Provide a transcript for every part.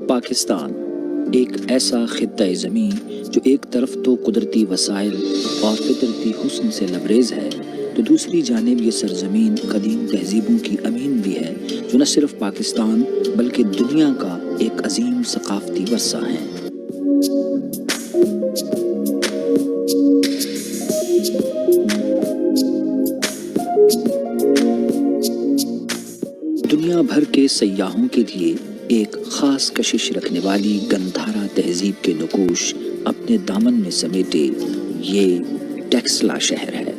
پاکستان ایک ایسا خطہ زمین جو ایک طرف تو قدرتی وسائل اور فطرتی حسن سے لبریز ہے، تو دوسری جانب یہ سرزمین قدیم تہذیبوں کی امین بھی ہے، جو نہ صرف پاکستان بلکہ دنیا کا ایک عظیم ثقافتی ورثہ ہے۔ دنیا بھر کے سیاحوں کے لیے ایک خاص کشش رکھنے والی گندھارا تہذیب کے نقوش اپنے دامن میں سمیٹے یہ ٹیکسلا شہر ہے،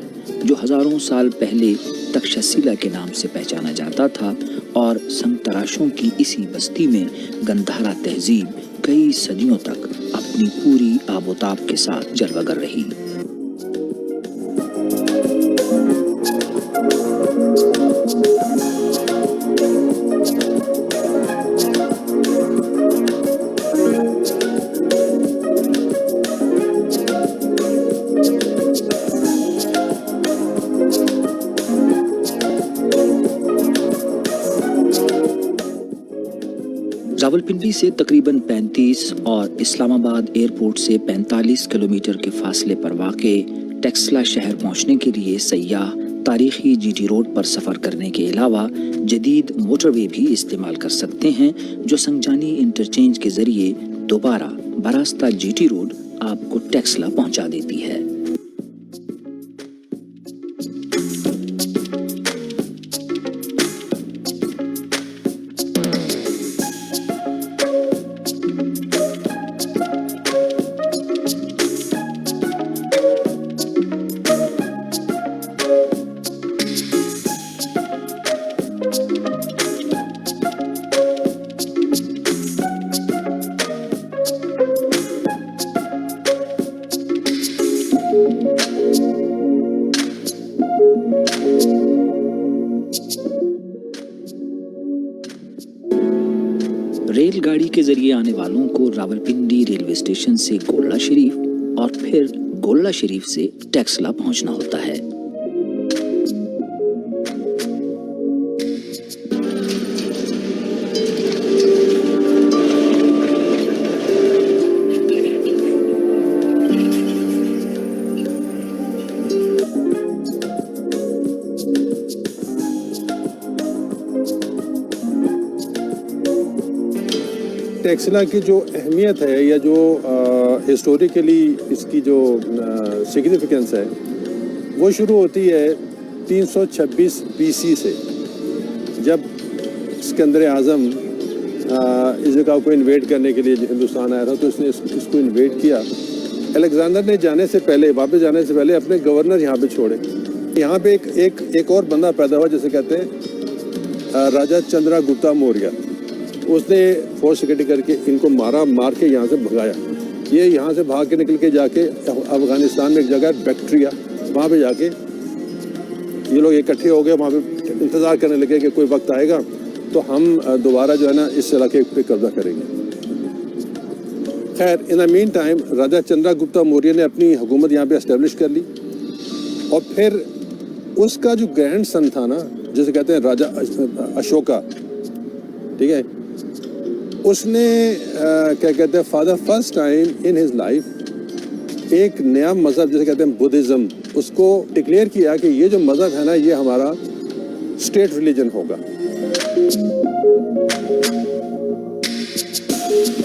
جو ہزاروں سال پہلے تکششیلا کے نام سے پہچانا جاتا تھا، اور سنگ تراشوں کی اسی بستی میں گندھارا تہذیب کئی صدیوں تک اپنی پوری آب و تاب کے ساتھ جلوگر رہی۔ راولپنڈی سے تقریباً 35 اور اسلام آباد ایئرپورٹ سے 45 کلومیٹر کے فاصلے پر واقع ٹیکسلا شہر پہنچنے کے لیے سیاح تاریخی جی ٹی روڈ پر سفر کرنے کے علاوہ جدید موٹر وے بھی استعمال کر سکتے ہیں، جو سنگجانی انٹرچینج کے ذریعے دوبارہ براستہ جی ٹی روڈ آپ کو ٹیکسلا پہنچا دیتی ہے۔ ریل گاڑی کے ذریعے آنے والوں کو راولپنڈی ریلوے اسٹیشن سے گولڑا شریف اور پھر گولڑا شریف سے ٹیکسلا پہنچنا ہوتا ہے۔ ٹیکسلا کی جو اہمیت ہے یا جو ہسٹوریکلی اس کی جو سگنیفیکنس ہے وہ شروع ہوتی ہے 326 BC سے، جب اسکندر اعظم اس جگہ کو انویڈ کرنے کے لیے ہندوستان آیا تھا، تو اس نے اس کو انویڈ کیا۔ الیگزینڈر نے جانے سے پہلے، واپس جانے سے پہلے اپنے گورنر یہاں پہ چھوڑے۔ یہاں پہ ایک اور بندہ پیدا ہوا جسے کہتے ہیں راجا چندرا گپتا موریہ۔ اس نے فورس اکٹھی کر کے ان کو مار کے یہاں سے بھگایا۔ یہ یہاں سے بھاگ کے نکل کے جا کے افغانستان میں ایک جگہ ہے بیکٹریا، وہاں پہ جا کے یہ لوگ اکٹھے ہو گئے، وہاں پہ انتظار کرنے لگے کہ کوئی وقت آئے گا تو ہم دوبارہ جو ہے نا اس علاقے پہ قبضہ کریں گے۔ خیر، ان دا مین ٹائم راجا چندرا گپتا موریہ نے اپنی حکومت یہاں پہ اسٹیبلش کر لی، اور پھر اس کا جو گرینڈ سن تھا نا، جسے کہتے ہیں راجا اشوکا، ٹھیک ہے، اس نے کیا کہتے ہیں for the first time in his life ایک نیا مذہب جسے کہتے ہیں بدھزم، اس کو ڈکلیئر کیا کہ یہ جو مذہب ہے نا یہ ہمارا اسٹیٹ ریلیجن ہوگا۔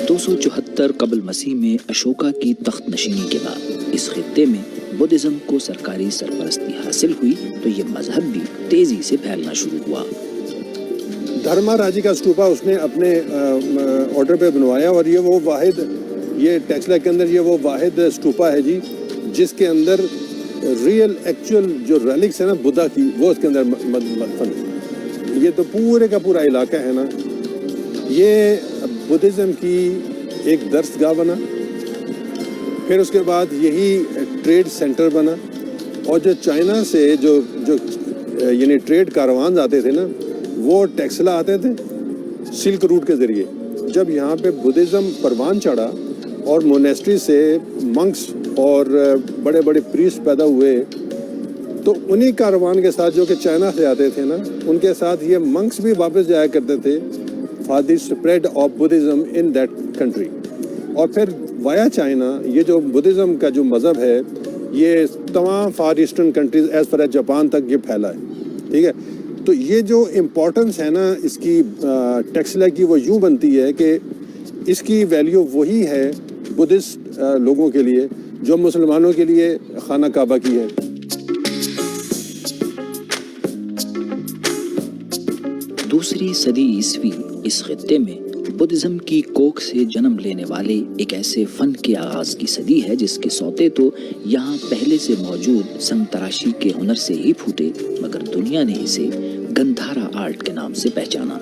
274 قبل مسیح میں اشوکا کی تخت نشینی کے بعد اس خطے میں بدھزم کو سرکاری سرپرستی حاصل ہوئی، تو یہ مذہب بھی تیزی سے پھیلنا شروع ہوا۔ دھرما راجی کا اسٹوپا اس نے اپنے آرڈر پہ بنوایا، اور یہ وہ واحد، یہ ٹیکسلا کے اندر یہ وہ واحد اسٹوپا ہے جی جس کے اندر ریئل ایکچوئل جو ریلکس ہے نا بدھا کی، وہ اس کے اندر مدفن ہے۔ یہ تو پورے کا پورا علاقہ ہے نا، یہ بدھزم کی ایک درس گاہ بنا، پھر اس کے بعد یہی ٹریڈ سینٹر بنا، اور جو چائنا سے جو یعنی ٹریڈ کاروان آتے تھے نا وہ ٹیکسلا آتے تھے سلک روٹ کے ذریعے۔ جب یہاں پہ بدھزم پروان چڑھا اور مونیسٹری سے منکس اور بڑے بڑے پریسٹ پیدا ہوئے. تو انہی کاروان کے ساتھ جو کہ چائنا سے آتے تھے نا, ان کے ساتھ یہ منکس بھی واپس جایا کرتے تھے for the spread of Buddhism in that country. اور پھر وایا چائنا یہ جو بدھزم کا جو مذہب ہے یہ تمام far eastern countries as far as Japan تک یہ پھیلا ہے. ٹھیک ہے, تو یہ جو امپورٹنس ہے نا اس کی ٹیکسلا کی, وہ یوں بنتی ہے کہ اس کی ویلیو وہی ہے بدھسٹ لوگوں کے لیے جو مسلمانوں کے لیے خانہ کعبہ کی ہے. دوسری صدی عیسوی اس خطے میں بدھزم کی کوکھ سے جنم لینے والے ایک ایسے فن کے آغاز کی صدی ہے جس کے سوتے تو یہاں پہلے سے موجود سنگ تراشی کے ہنر سے ہی پھوٹے, مگر دنیا نے اسے گندھارا آرٹ کے نام سے پہچانا.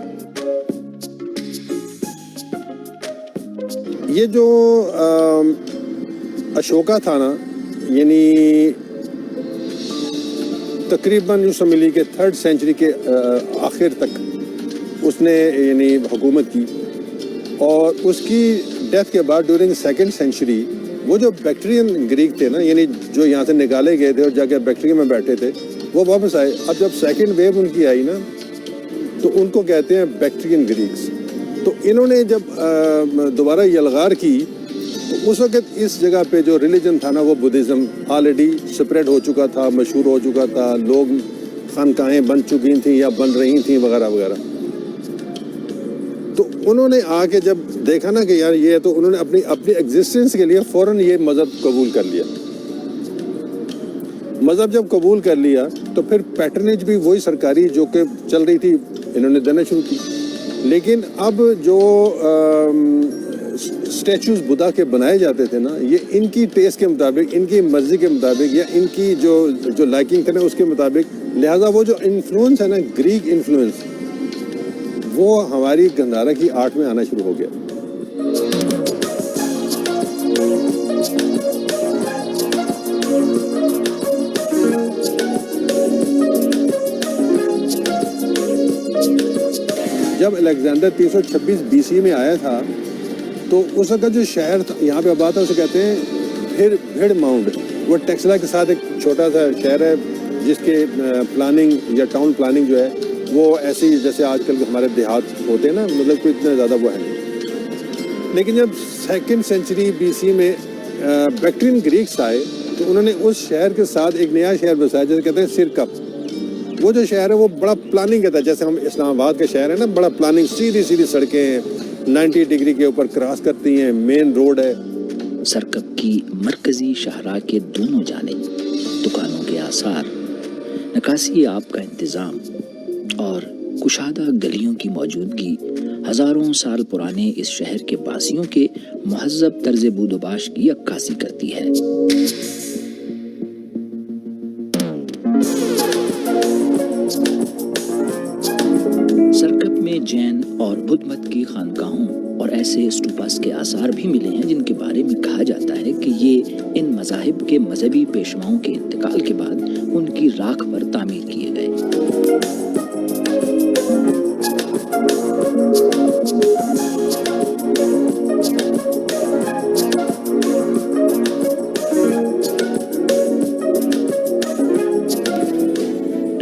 یہ جو اشوکا تھا نا, یعنی تقریباً یوں سمجھ لی کہ 3rd سینچری کے آخر تک اس نے یعنی حکومت کی, اور اس کی ڈیتھ کے بعد ڈیورنگ 2nd سینچری وہ جو بیکٹرین گریک تھے نا, یعنی جو یہاں سے نکالے گئے تھے اور جا کے بیکٹرین میں بیٹھے تھے, وہ واپس آئے. اب جب 2nd ویو ان کی آئی نا تو ان کو کہتے ہیں بیکٹرین گریکس. تو انہوں نے جب دوبارہ یلغار کی تو اس وقت اس جگہ پہ جو ریلیجن تھا نا وہ بدھزم آلریڈی سپریڈ ہو چکا تھا, مشہور ہو چکا تھا, لوگ خانقاہیں بن چکی تھیں یا بن رہی تھیں وغیرہ وغیرہ. تو انہوں نے آ کے جب دیکھا نا کہ یار یہ ہے, تو انہوں نے اپنی ایگزسٹنس کے لیے فوراً یہ مذہب قبول کر لیا. مذہب جب قبول کر لیا تو پھر پیٹرنیج بھی وہی سرکاری جو کہ چل رہی تھی انہوں نے دینا شروع کی. لیکن اب جو اسٹیچوز بدھا کے بنائے جاتے تھے نا, یہ ان کی ٹیسٹ کے مطابق, ان کی مرضی کے مطابق, یا ان کی جو لائکنگ تھے نا اس کے مطابق, لہٰذا وہ جو انفلوئنس ہے نا گریک انفلوئنس, وہ ہماری گندھارا کی آرٹ میں آنا شروع ہو گیا. جب الیگزینڈر 326 BC میں آیا تھا تو اس وقت جو شہر یہاں پہ آباد تھا اسے کہتے ہیں بھیڑ ماؤنڈ. وہ ٹیکسلا کے ساتھ ایک چھوٹا سا شہر ہے جس کے پلاننگ یا ٹاؤن پلاننگ جو ہے وہ ایسی جیسے آج کل ہمارے دیہات ہوتے ہیں نا, مطلب کوئی اتنا زیادہ وہ ہے نہیں. لیکن جب 2nd سینچری BC میں بیکٹرین گریکس آئے تو انہوں نے اس شہر کے ساتھ ایک نیا شہر بسایا جسے کہتے ہیں سرکپ. وہ جو شہر ہے وہ بڑا پلاننگ کا تھا, جیسے ہم اسلام آباد کا شہر ہے نا, بڑا پلاننگ, سیدھی سڑکیں 90 ڈگری کے اوپر کراس کرتی ہیں, مین روڈ ہے. سرکپ کی مرکزی شاہراہ کے دونوں جانب دکانوں کے آثار, نکاسی آب کا انتظام اور کشادہ گلیوں کی موجودگی ہزاروں سال پرانے اس شہر کے باسیوں کے مہذب طرز بود و باش کی عکاسی کرتی ہے. سرکپ میں جین اور بدھ مت کی خانقاہوں اور ایسے اسٹوپاس کے آثار بھی ملے ہیں جن کے بارے میں کہا جاتا ہے کہ یہ ان مذاہب کے مذہبی پیشواؤں کے انتقال کے بعد ان کی راکھ پر تعمیر کیے گئے.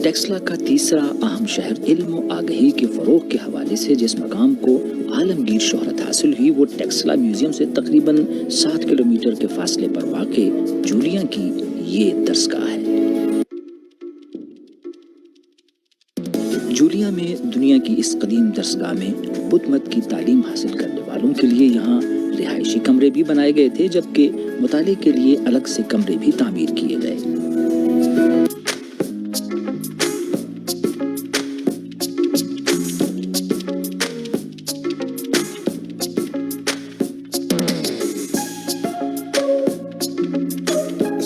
ٹیکسلا کا تیسرا اہم شہر علم و آگہی کے فروغ کے حوالے سے جس مقام کو عالمگیر شہرت حاصل ہوئی وہ ٹیکسلا میوزیم سے تقریباً 7 کلومیٹر کے فاصلے پر واقع جولیا کی یہ درسگاہ ہے. جولیا میں دنیا کی اس قدیم درسگاہ میں بدھ مت کی تعلیم حاصل کرنے والوں کے لیے یہاں رہائشی کمرے بھی بنائے گئے تھے, جبکہ مطالعے کے لیے الگ سے کمرے بھی تعمیر کیے گئے.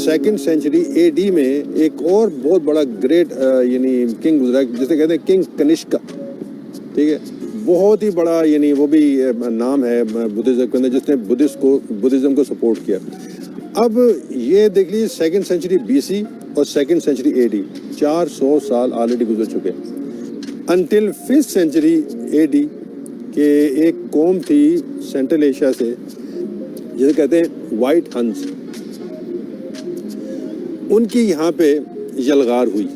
سیکنڈ سینچری AD میں ایک اور بہت بڑا گریٹ یعنی کنگ گزرا جسے کہتے ہیں کنگ کنشکا. ٹھیک ہے, بہت ہی بڑا یعنی وہ بھی نام ہے بدھزم کے اندر جس نے بدھزم کو سپورٹ کیا. اب یہ دیکھ لیجیے 2nd سینچری BC اور 2nd سینچری AD 400 سال آلریڈی گزر چکے. انٹل 5th سینچری AD کہ ایک قوم تھی سینٹرل ایشیا سے جسے کہتے ہیں وائٹ ہنس. ان کی یہاں پہ یلغار ہوئی.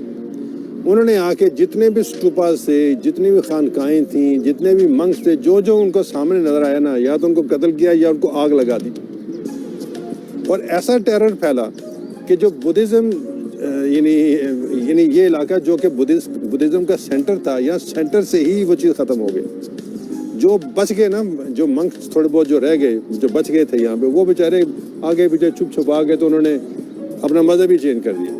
انہوں نے آ کے جتنے بھی اسٹوپاز تھے, جتنی بھی خانقاہیں تھیں, جتنے بھی منکس تھے, جو ان کو سامنے نظر آیا نا, یا تو ان کو قتل کیا یا ان کو آگ لگا دی. اور ایسا ٹیرر پھیلا کہ جو بدھزم یعنی یہ علاقہ جو کہ بدھزم کا سینٹر تھا, یا سینٹر سے ہی وہ چیز ختم ہو گئی. جو بچ گئے نا, جو منکس تھوڑے بہت جو رہ گئے, جو بچ گئے تھے یہاں پہ, وہ بیچارے آگے پیچھے چھپ چھپ آ گئے, تو انہوں نے اپنا مذہب ہی چینج کر دیا.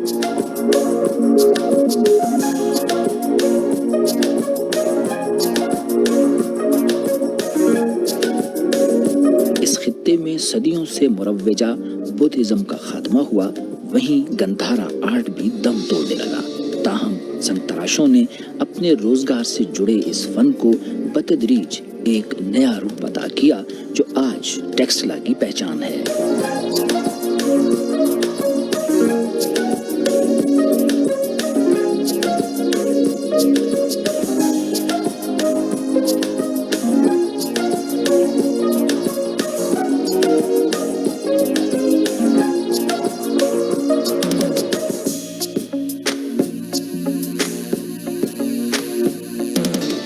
اس خطے میں صدیوں سے مروجہ بدھزم کا خاتمہ ہوا, وہیں گندھارا آرٹ بھی دم توڑنے لگا. تاہم سنگ تراشوں نے اپنے روزگار سے جڑے اس فن کو بتدریج ایک نیا روپ عطا کیا جو آج ٹیکسلا کی پہچان ہے.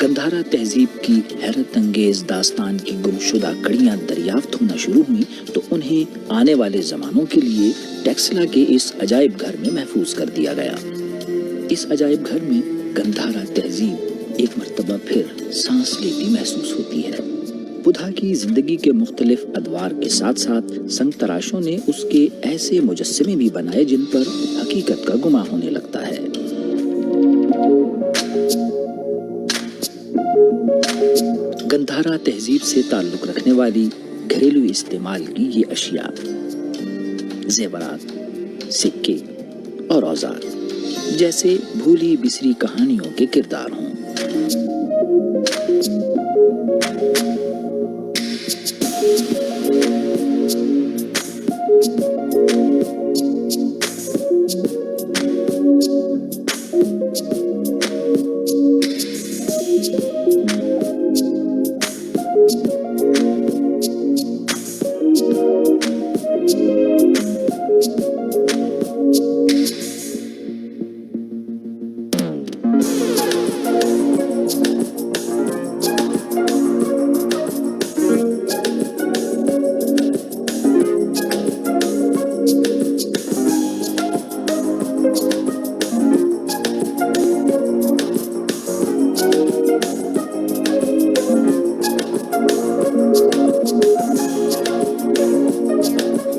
گندھارا تہذیب کی حیرت انگیز داستان کی گمشدہ کڑیاں دریافت ہونا شروع ہوئیں تو انہیں آنے والے زمانوں کے لیے ٹیکسلا کے اس عجائب گھر میں محفوظ کر دیا گیا. اس عجائب گھر میں گندھارا تہذیب ایک مرتبہ پھر سانس لیتی محسوس ہوتی ہے. بدھا کی زندگی کے مختلف ادوار کے ساتھ ساتھ سنگ تراشوں نے اس کے ایسے مجسمے بھی بنائے جن پر حقیقت کا گمان ہونے لگتا ہے. گندھارا تہذیب سے تعلق رکھنے والی گھریلو استعمال کی یہ اشیاء, زیورات, سکے اور اوزار جیسے بھولی بسری کہانیوں کے کردار ہوں.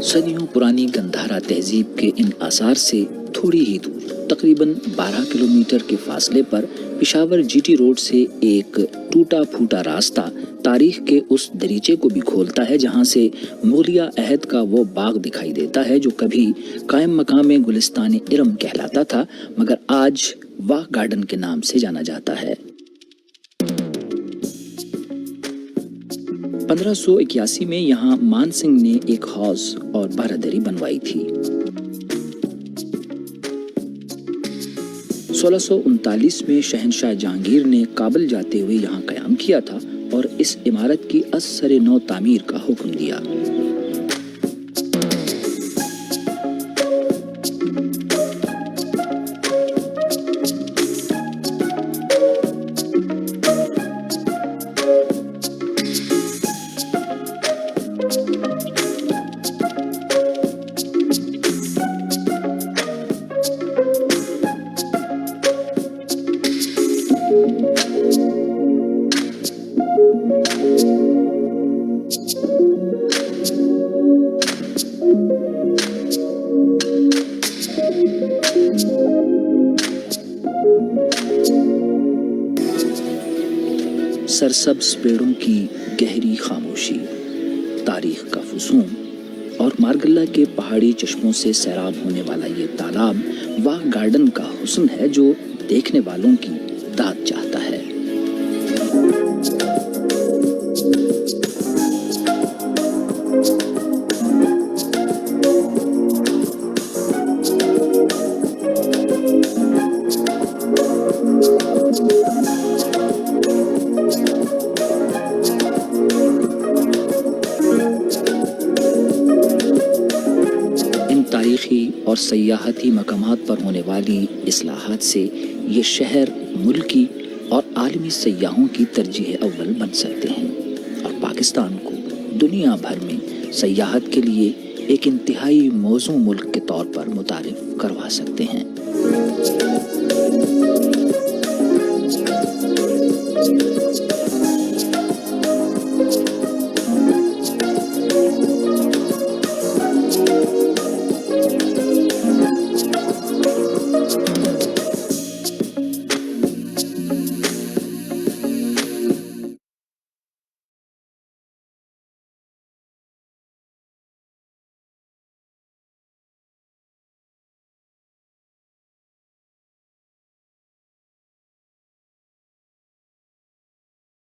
صدیوں پرانی گندھارا تہذیب کے ان آثار سے تھوڑی ہی دور, تقریباً 12 کلومیٹر کے فاصلے پر پشاور جی ٹی روڈ سے ایک ٹوٹا پھوٹا راستہ تاریخ کے اس دریچے کو بھی کھولتا ہے جہاں سے مغلیہ عہد کا وہ باغ دکھائی دیتا ہے جو کبھی قائم مقام گلستان ارم کہلاتا تھا مگر آج واہ گارڈن کے نام سے جانا جاتا ہے. 1581 میں یہاں مان سنگھ نے ایک حوض اور بارہدری بنوائی تھی. 1639 میں شہنشاہ جہانگیر نے کابل جاتے ہوئے یہاں قیام کیا تھا اور اس عمارت کی از سر نو تعمیر کا حکم دیا. سرسبز پیڑوں کی گہری خاموشی, تاریخ کا فسون اور مارگلہ کے پہاڑی چشموں سے سیراب ہونے والا یہ تالاب واہ گارڈن کا حسن ہے جو دیکھنے والوں کی داد چاہتا ہے. تاریخی اور سیاحتی مقامات پر ہونے والی اصلاحات سے یہ شہر ملکی اور عالمی سیاحوں کی ترجیح اول بن سکتے ہیں اور پاکستان کو دنیا بھر میں سیاحت کے لیے ایک انتہائی موزوں ملک کے طور پر متعارف کروا سکتے ہیں۔